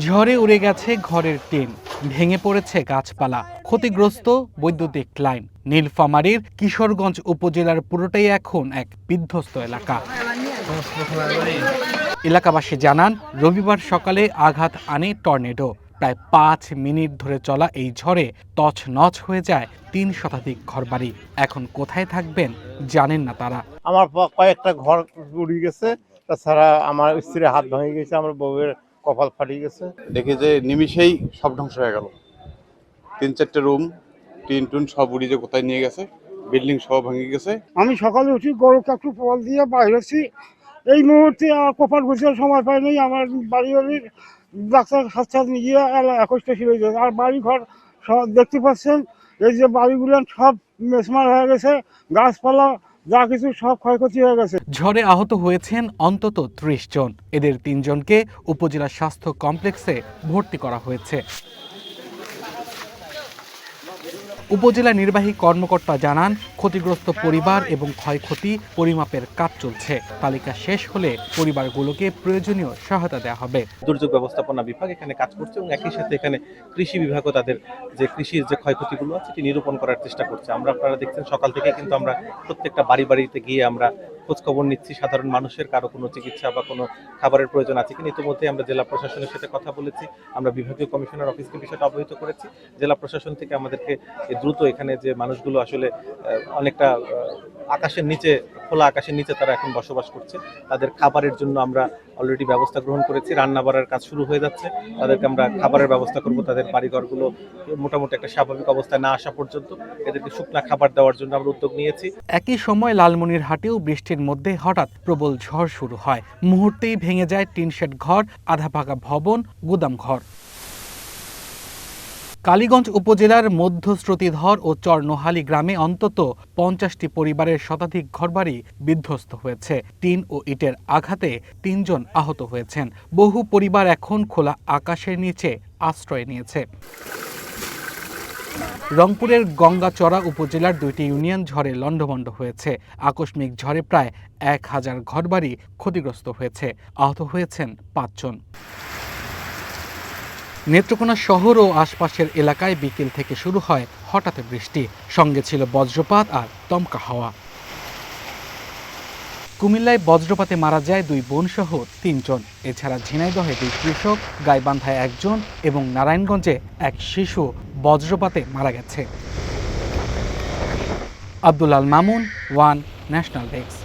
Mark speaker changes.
Speaker 1: ঝড়ে উড়ে গেছে ঘরের টিন, ভেঙে পড়েছে গাছপালা, ক্ষতিগ্রস্ত বৈদ্যুতিক লাইন। নীলফামারীর কিশোরগঞ্জ উপজেলার পুরোটাই এখন এক বিধ্বস্ত এলাকা। এলাকাবাসী জানান, রবিবার সকালে আঘাত আনে টর্নেডো। প্রায় ৫ মিনিট ধরে চলা এই ঝড়ে তছনছ হয়ে যায় ৩ শতাধিক ঘরবাড়ি। এখন কোথায় থাকবেন জানেন না তারা।
Speaker 2: আমার কয়েকটা ঘর উড়ে গেছে, তাছাড়া আমার স্ত্রীর হাত ভেঙে গেছে, আমার বউয়ের কপাল ফাটিয়ে গেছে।
Speaker 3: দেখি যে নিমিষেই সব ধ্বংস হয়ে গেল। ৩-৪টে রুম, টিন টুন সব উড়িয়ে যে কোথায় নিয়ে গেছে, বিল্ডিং সব ভেঙে গেছে।
Speaker 4: আমি সকালে উঠি, গরুকে একটু ফল দিয়ে বাইরেছি। এই মুহূর্তে কপাল গুছার সময় পাই নেই। আমার বাড়ির ডাক্তার স্বাস্থ্য নিয়ে ২১টা ছিল, আর বাড়ি ঘর সব দেখতে পাচ্ছেন। এই যে বাড়িগুলো সব মেসমার হয়ে গেছে, গাছপালা যা কিছু সব ক্ষয়ক্ষতি হয়ে গেছে।
Speaker 1: ঝড়ে আহত হয়েছেন অন্তত ৩০ জন। এদের ৩ জনকে উপজেলা স্বাস্থ্য কমপ্লেক্সে ভর্তি করা হয়েছে। উপজেলা নির্বাহী কর্মকর্তা জানান, ক্ষতিগ্রস্ত পরিবার এবং ক্ষয়ক্ষতি পরিমাপের কাজ চলছে। তালিকা শেষ হলে পরিবারগুলোকে প্রয়োজনীয় সহায়তা দেওয়া হবে।
Speaker 5: দুর্যোগ ব্যবস্থাপনা বিভাগ এখানে কাজ করছে এবং একই সাথে এখানে কৃষি বিভাগও তাদের যে কৃষির যে ক্ষয়ক্ষতিগুলো আছে সেটি নিরূপণ করার চেষ্টা করছে। আপনারা দেখছেন সকাল থেকে কিন্তু আমরা প্রত্যেকটা বাড়িতে গিয়ে আমরা খোঁজ খবর নিচ্ছি, সাধারণ মানুষের কারো কোনো চিকিৎসা বা কোনো খাবারের প্রয়োজন আছে কিনা। ইতিমধ্যে আমরা জেলা প্রশাসনের সাথে কথা বলেছি, আমরা বিভাগীয় কমিশনার অফিসকে বিষয়টা অবহিত করেছি। জেলা প্রশাসন থেকে আমাদেরকে দ্রুত এখানে যে মানুষগুলো আসলে অনেকটা আকাশের নিচে, খোলা আকাশের নিচে তারা এখন বসবাস করছে, তাদের খাবারের জন্য আমরা অলরেডি ব্যবস্থা গ্রহণ করেছি। রান্না বাড়ার কাজ শুরু হয়ে যাচ্ছে, তাদেরকে আমরা খাবারের ব্যবস্থা করব। তাদের বাড়িঘরগুলো মোটামুটি একটা স্বাভাবিক অবস্থায় না আসা পর্যন্ত এদেরকে শুকনা খাবার দেওয়ার জন্য আমরা উদ্যোগ নিয়েছি।
Speaker 1: একই সময় লালমনিরহাটেও বৃষ্টির মধ্যে হঠাৎ প্রবল ঝড় শুরু হয়। মুহূর্তেই ভেঙে যায় টিনশেড ঘর, আধা ভাঙা ভবন, গুদাম ঘর। কালীগঞ্জ উপজেলার মধ্যস্রোতিধর ও চরনোহালী গ্রামে অন্তত ৫০টি পরিবারের শতাধিক ঘরবাড়ি বিধ্বস্ত হয়েছে। টিন ও ইটের আঘাতে ৩ জন আহত হয়েছেন। বহু পরিবার এখন খোলা আকাশের নিচে আশ্রয় নিয়েছে। রংপুরের গঙ্গাচড়া উপজেলার ২টি ইউনিয়ন ঝড়ে লণ্ডভণ্ড হয়েছে। আকস্মিক ঝড়ে প্রায় ১,০০০ ঘরবাড়ি ক্ষতিগ্রস্ত হয়েছে। আহত হয়েছেন ৫ জন। নেত্রকোনা শহর ও আশপাশের এলাকায় বিকেল থেকে শুরু হয় হঠাৎ বৃষ্টি, সঙ্গে ছিল বজ্রপাত আর দমকা হাওয়া। কুমিল্লায় বজ্রপাতে মারা যায় ২ বোনসহ ৩ জন। এছাড়া ঝিনাইদহে ২ কৃষক, গাইবান্ধায় ১ জন এবং নারায়ণগঞ্জে ১ শিশু বজ্রপাতে মারা গেছে। Abdul Al Mamun, one national desk.